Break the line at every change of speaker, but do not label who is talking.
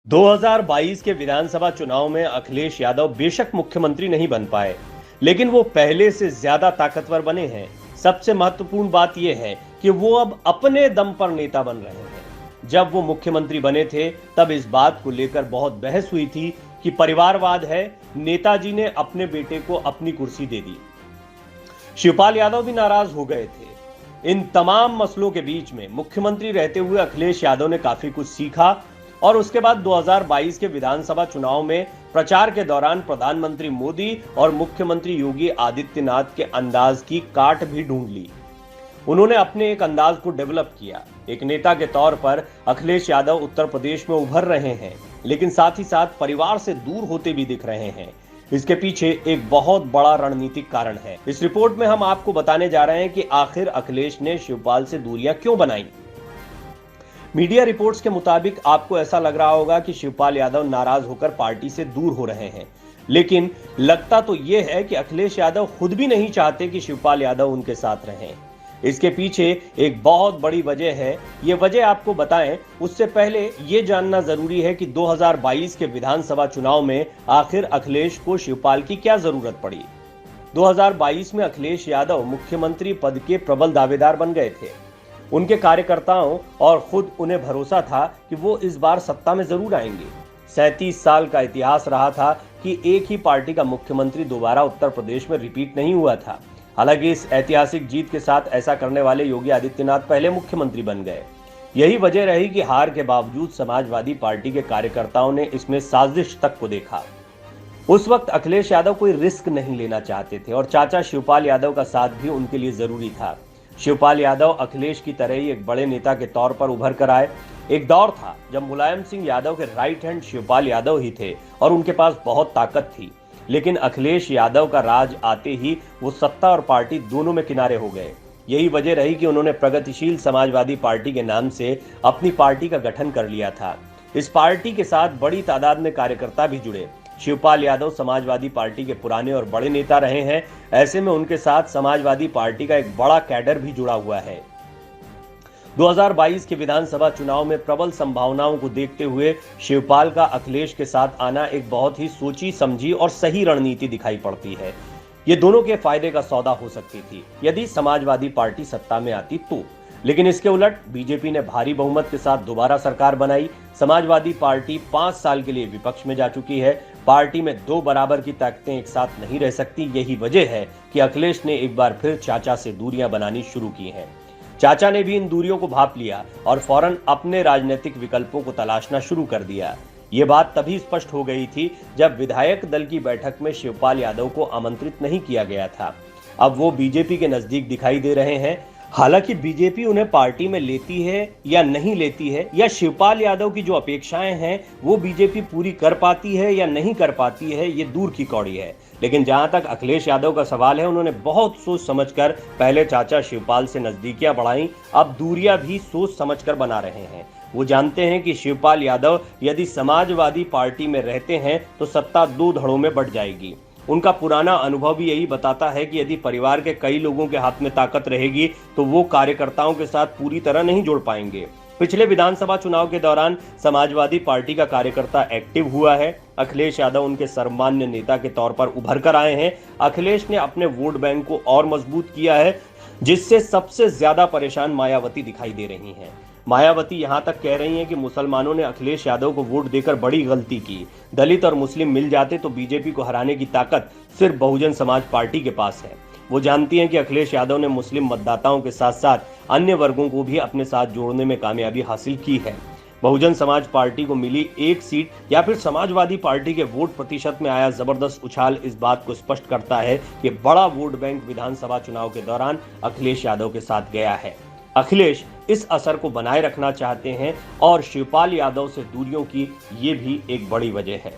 2022 के विधानसभा चुनाव में अखिलेश यादव बेशक मुख्यमंत्री नहीं बन पाए, लेकिन वो पहले से ज्यादा ताकतवर बने हैं। सबसे महत्वपूर्ण बात यह है कि वो अब अपने दम पर नेता बन रहे हैं। जब वो मुख्यमंत्री बने थे, तब इस बात को लेकर बहुत बहस हुई थी कि परिवारवाद है। नेताजी ने अपने बेटे को अपनी कुर्सी दे दी। शिवपाल यादव भी नाराज हो गए थे। इन तमाम मसलों के बीच में मुख्यमंत्री रहते हुए अखिलेश यादव ने काफी कुछ सीखा और उसके बाद 2022 के विधानसभा चुनाव में प्रचार के दौरान प्रधानमंत्री मोदी और मुख्यमंत्री योगी आदित्यनाथ के अंदाज की काट भी ढूंढ ली। उन्होंने अपने एक अंदाज को डेवलप किया। एक नेता के तौर पर अखिलेश यादव उत्तर प्रदेश में उभर रहे हैं, लेकिन साथ ही साथ परिवार से दूर होते भी दिख रहे हैं। इसके पीछे एक बहुत बड़ा रणनीतिक कारण है। इस रिपोर्ट में हम आपको बताने जा रहे हैं कि आखिर अखिलेश ने शिवपाल से दूरियां क्यों बनाई। मीडिया रिपोर्ट्स के मुताबिक आपको ऐसा लग रहा होगा कि शिवपाल यादव नाराज होकर पार्टी से दूर हो रहे हैं, लेकिन लगता तो यह है कि अखिलेश यादव खुद भी नहीं चाहते कि शिवपाल यादव उनके साथ रहें। इसके पीछे एक बहुत बड़ी वजह है। ये वजह आपको बताएं, उससे पहले ये जानना जरूरी है कि 2022 के विधानसभा चुनाव में आखिर अखिलेश को शिवपाल की क्या जरूरत पड़ी। 2022 में अखिलेश यादव मुख्यमंत्री पद के प्रबल दावेदार बन गए थे। उनके कार्यकर्ताओं और खुद उन्हें भरोसा था कि वो इस बार सत्ता में जरूर आएंगे। 37 साल का इतिहास रहा था कि एक ही पार्टी का मुख्यमंत्री दोबारा उत्तर प्रदेश में रिपीट नहीं हुआ था। हालांकि इस ऐतिहासिक जीत के साथ ऐसा करने वाले योगी आदित्यनाथ पहले मुख्यमंत्री बन गए। यही वजह रही कि हार के बावजूद समाजवादी पार्टी के कार्यकर्ताओं ने इसमें साजिश तक को देखा। उस वक्त अखिलेश यादव कोई रिस्क नहीं लेना चाहते थे और चाचा शिवपाल यादव का साथ भी उनके लिए जरूरी था। शिवपाल यादव अखिलेश की तरह ही एक बड़े नेता के तौर पर उभर कर आए। एक दौर था जब मुलायम सिंह यादव के राइट हैंड शिवपाल यादव ही थे और उनके पास बहुत ताकत थी, लेकिन अखिलेश यादव का राज आते ही वो सत्ता और पार्टी दोनों में किनारे हो गए। यही वजह रही कि उन्होंने प्रगतिशील समाजवादी पार्टी के नाम से अपनी पार्टी का गठन कर लिया था। इस पार्टी के साथ बड़ी तादाद में कार्यकर्ता भी जुड़े। शिवपाल यादव समाजवादी पार्टी के पुराने और बड़े नेता रहे हैं। ऐसे में उनके साथ समाजवादी पार्टी का एक बड़ा कैडर भी जुड़ा हुआ है। 2022 के विधानसभा चुनाव में प्रबल संभावनाओं को देखते हुए शिवपाल का अखिलेश के साथ आना एक बहुत ही सोची समझी और सही रणनीति दिखाई पड़ती है। ये दोनों के फायदे का सौदा हो सकती थी यदि समाजवादी पार्टी सत्ता में आती तो, लेकिन इसके उलट बीजेपी ने भारी बहुमत के साथ दोबारा सरकार बनाई। समाजवादी पार्टी 5 साल के लिए विपक्ष में जा चुकी है। पार्टी में दो बराबर की ताकतें एक साथ नहीं रह सकती। यही वजह है कि अखिलेश ने एक बार फिर चाचा से दूरियां बनानी शुरू की हैं। चाचा ने भी इन दूरियों को भांप लिया और फौरन अपने राजनीतिक विकल्पों को तलाशना शुरू कर दिया। ये बात तभी स्पष्ट हो गई थी जब विधायक दल की बैठक में शिवपाल यादव को आमंत्रित नहीं किया गया था। अब वो बीजेपी के नजदीक दिखाई दे रहे हैं। हालांकि बीजेपी उन्हें पार्टी में लेती है या नहीं लेती है, या शिवपाल यादव की जो अपेक्षाएं हैं वो बीजेपी पूरी कर पाती है या नहीं कर पाती है, ये दूर की कौड़ी है। लेकिन जहां तक अखिलेश यादव का सवाल है, उन्होंने बहुत सोच समझकर पहले चाचा शिवपाल से नजदीकियां बढ़ाई, अब दूरियां भी सोच समझकर बना रहे हैं। वो जानते हैं कि शिवपाल यादव यदि समाजवादी पार्टी में रहते हैं तो सत्ता दो धड़ों में बढ़ जाएगी। उनका पुराना अनुभव भी यही बताता है कि यदि परिवार के कई लोगों के हाथ में ताकत रहेगी तो वो कार्यकर्ताओं के साथ पूरी तरह नहीं जुड़ पाएंगे। पिछले विधानसभा चुनाव के दौरान समाजवादी पार्टी का कार्यकर्ता एक्टिव हुआ है। अखिलेश यादव उनके सर्वमान्य नेता के तौर पर उभर कर आए हैं। अखिलेश ने अपने वोट बैंक को और मजबूत किया है, जिससे सबसे ज्यादा परेशान मायावती दिखाई दे रही हैं। मायावती यहां तक कह रही हैं कि मुसलमानों ने अखिलेश यादव को वोट देकर बड़ी गलती की। दलित और मुस्लिम मिल जाते तो बीजेपी को हराने की ताकत सिर्फ बहुजन समाज पार्टी के पास है। वो जानती हैं कि अखिलेश यादव ने मुस्लिम मतदाताओं के साथ साथ अन्य वर्गों को भी अपने साथ जोड़ने में कामयाबी हासिल की है। बहुजन समाज पार्टी को मिली एक सीट या फिर समाजवादी पार्टी के वोट प्रतिशत में आया जबरदस्त उछाल इस बात को स्पष्ट करता है कि बड़ा वोट बैंक विधानसभा चुनाव के दौरान अखिलेश यादव के साथ गया है। अखिलेश इस असर को बनाए रखना चाहते हैं और शिवपाल यादव से दूरियों की ये भी एक बड़ी वजह है।